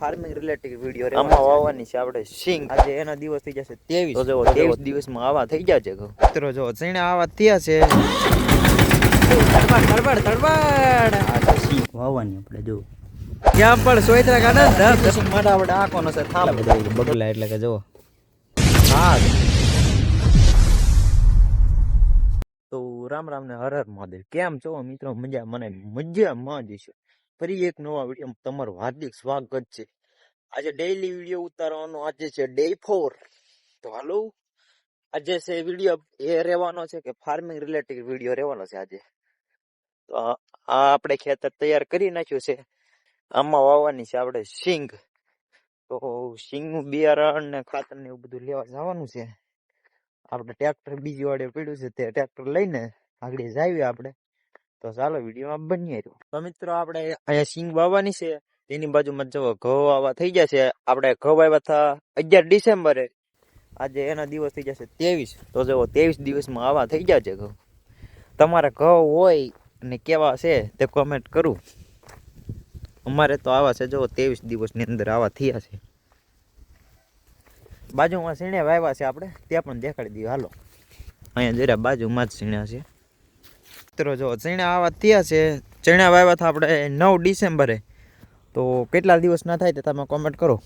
Farming related video આમાં વાવવાની છે આપણે સિંગ. આજે એના દિવસ થઈ જશે 23. તો જો 23 દિવસમાં આવા થઈ જશે. મિત્રો જો ચણા આવા થયા છે. તડબડ આ સિંગ વાવવાની આપણે જો ક્યાં પણ સોયત્રા ગાડા સિંગ માટે આપણે આકોનો છે થાંભ બધા બગલા એટલે કે જો હા. તો રામ રામ ને હર હર મહાદેવ. કેમ છો મિત્રો? મજામાં જ છે. ફરી એક નવા વિડીયો તમારું હાર્દિક સ્વાગત છે. આજે ડેઈલી વિડીયો ઉતારવાનો આજે છે ડે 4. તો હાલો આજે છે વિડીયો એ રહેવાનો છે કે ફાર્મિંગ રિલેટેડ વિડીયો રહેવાનો છે આજે. તો આ આપણે ખેતર તૈયાર કરી નાખ્યું છે. આમાં વાવવાની છે આપણે સિંગ. તો સિંગનું બિયારણ ને ખાતર ને એવું બધું લેવા જવાનું છે. આપણે ટ્રેક્ટર બીજી વાડે પડ્યું છે તે ટ્રેક્ટર લઈને આગળ જાવી આપણે. તો ચાલો વિડીયોમાં બનીએ. તો મિત્રો આપણે અહીંયા સિંગ વાવવાની છે. તેની બાજુમાં જો ઘઉં વાવવા થઈ ગયા છે. આપણે ઘઉં વાવ્યા હતા 11 ડિસેમ્બરે. આજે એના દિવસ થઈ જશે 23. તો જો 23 દિવસમાં આવા થઈ ગયા છે ઘઉં. તમારા ઘઉં હોય અને કેવા છે તે કોમેન્ટ કરું. અમારે તો આવા છે જો 23 દિવસની અંદર આવા થયા છે. બાજુમાં સીણે વાવ્યા છે આપણે તે પણ દેખાડી દઈએ હાલો. અહીંયા જરા બાજુમાં જ સીણા છે. મિત્રો જો ચણા આવા થયા છે. ચણા વાવ્યા હતા આપણે 9 ડિસેમ્બરે. તો કેટલા દિવસ ના થાય તે તમે કોમેન્ટ કરો.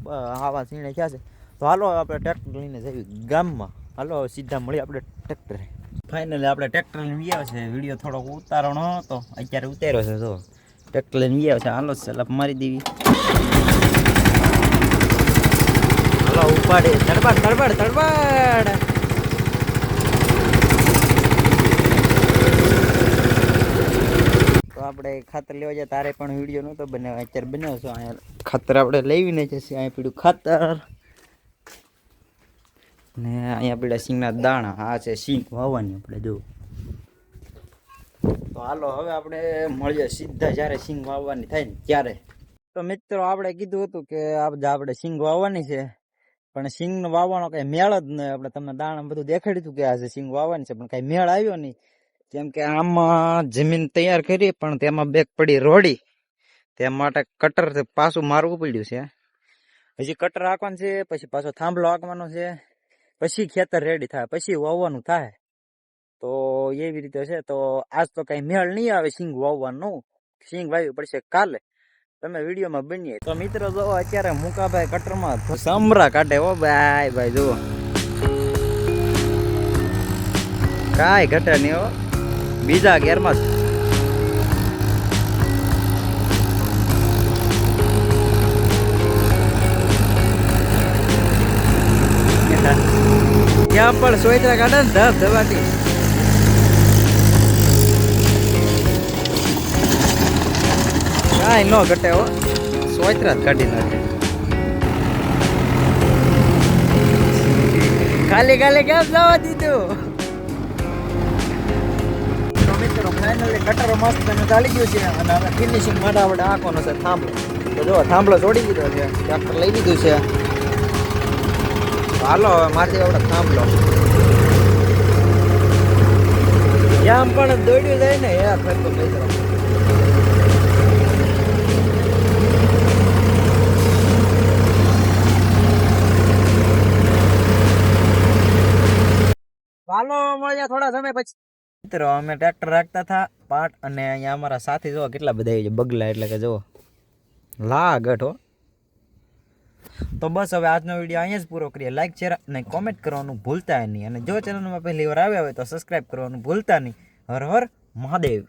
આવા સીણે થયા છે. તો હાલો આપણે ટ્રેક્ટર લઈને જઈએ ગામમાં. હાલો સીધા મળી આપણે ટ્રેક્ટરે. ફાઇનલી આપણે ટ્રેક્ટર લઈને આવ્યા છે. વિડીયો થોડોક ઉતારવાનો હતો, અત્યારે ઉતાર્યો છે. જો ટ્રેક્ટર લઈને આવ્યા છે. હાલો સલાપ મારી દેવી. હાલો ઉપાડે. તડબડ આપણે ખાતર લેવા જાય તારે પણ વિડીયો નહોતો બનાવ્યો, અત્યારે બનાવશો. અહીંયા ખાતર આપણે લઈને જશે. અહીંયા પીડ્યું ખાતર ને અહીંયા પીડા સિંગના દાણા. આ છે સિંગ વાવવાની આપણે જો. તો હાલો હવે આપણે મળીએ સીધા જ્યારે સિંગ વાવવાની થાય ને ત્યારે. તો મિત્રો આપણે કીધું હતું કે આપણે સિંગ વાવવાની છે, પણ સિંગ વાવવાનો કઈ મેળ જ નહીં. આપણે તમને દાણા બધું દેખાડ્યું હતું કે આ સિંગ વાવવાની છે, પણ કઈ મેળ આવ્યો નહીં. કેમ કે આમાં જમીન તૈયાર કરી પણ તેમાં બેક પડી રોડી. તે માટે કટર પાછું મારવું પડ્યું છે. હજી કટર હાંકવાનું છે, પછી પાછો થાંભલો હાંકવાનો છે, પછી ખેતર રેડી થાય, પછી વાવવાનું થાય. તો એવી રીતે છે. તો આજ તો કઈ મેળ નહીં આવે સિંગ વાવવાનું. સિંગ વાવી પડશે કાલે. તમે વિડીયોમાં બનીએ. તો મિત્રો જો અત્યારે મુકાભાઈ કટરમાં સમરા કાઢે. ઓ ભાઈ જુઓ કાંઈ ઘટે નહીં હો. બીજા ગેરમાં ક્યાં પણ સોયત્રા કાઢે ને ધબ ધબાટી. કાંઈ ન ઘટે હો. સોયત્રા જ કાઢી નાખે. ખાલી કેમ જવા દીધું? ફાઇનલી કટરો મસ્ત ચાલી ગયું છે. અને હવે ફિનિશિંગ માટે આપણે આંખોનો છે થાંભલો. તો જો થાંભલો જોડી દીધો છે, ટ્રેક્ટર લઈ લીધું છે. હાલો હવે માથે આપણે થાંભલો આમ પણ દોડ્યું જાય ને યાર. ફરતો મિત્રો હાલો મળ્યા થોડા સમય પછી. મિત્રો અમે ટ્રેક્ટર રાખતા હતા પાટ, અને અહીંયા અમારા સાથી જો કેટલા બધા છે બગલા એટલે કે જો લાગઠ હો. તો બસ હવે આજનો વિડીયો અહીંયા જ પૂરો કરીએ. લાઈક શેર અને કોમેન્ટ કરવાનું ભૂલતા નહીં. અને જો ચેનલમાં પહેલી વાર આવ્યા હોય તો સબસ્ક્રાઈબ કરવાનું ભૂલતા નહીં. હર હર મહાદેવ.